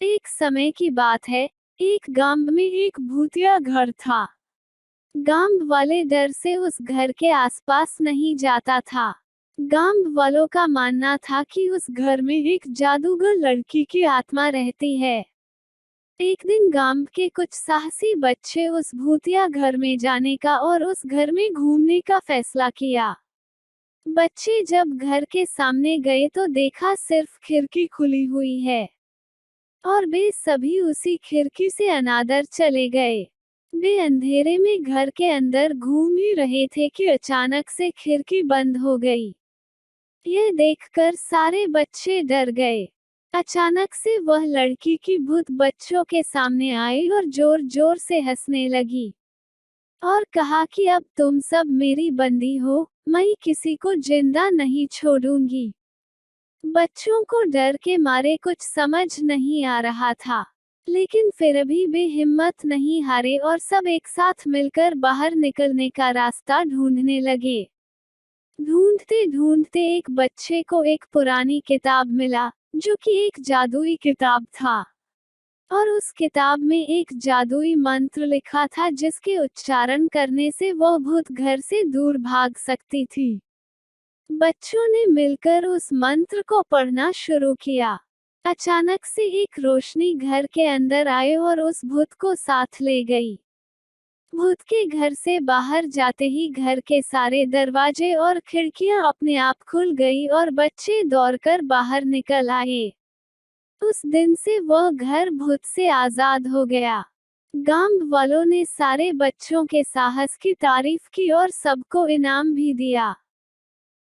एक समय की बात है। एक गांव में एक भूतिया घर था। गांव वाले डर से उस घर के आसपास नहीं जाता था। गांव वालों का मानना था कि उस घर में एक जादूगर लड़की की आत्मा रहती है। एक दिन गांव के कुछ साहसी बच्चे उस भूतिया घर में जाने का और उस घर में घूमने का फैसला किया। बच्चे जब घर के सामने गए तो देखा सिर्फ खिड़की खुली हुई है और वे सभी उसी खिड़की से अनादर चले गए। वे अंधेरे में घर के अंदर घूम ही रहे थे कि अचानक से खिड़की बंद हो गई। यह देखकर सारे बच्चे डर गए। अचानक से वह लड़की की भूत बच्चों के सामने आई और जोर जोर से हंसने लगी और कहा कि अब तुम सब मेरी बंदी हो, मैं किसी को जिंदा नहीं छोड़ूंगी। बच्चों को डर के मारे कुछ समझ नहीं आ रहा था, लेकिन फिर भी वे हिम्मत नहीं हारे और सब एक साथ मिलकर बाहर निकलने का रास्ता ढूंढने लगे। ढूंढते ढूंढते एक बच्चे को एक पुरानी किताब मिला, जो कि एक जादुई किताब था और उस किताब में एक जादुई मंत्र लिखा था जिसके उच्चारण करने से वह भूत घर से दूर भाग सकती थी। बच्चों ने मिलकर उस मंत्र को पढ़ना शुरू किया। अचानक से एक रोशनी घर के अंदर आए और उस भूत को साथ ले गई। भूत के घर से बाहर जाते ही घर के सारे दरवाजे और खिड़कियां अपने आप खुल गई और बच्चे दौड़कर बाहर निकल आए। उस दिन से वह घर भूत से आजाद हो गया। गांव वालों ने सारे बच्चों के साहस की तारीफ की और सबको इनाम भी दिया।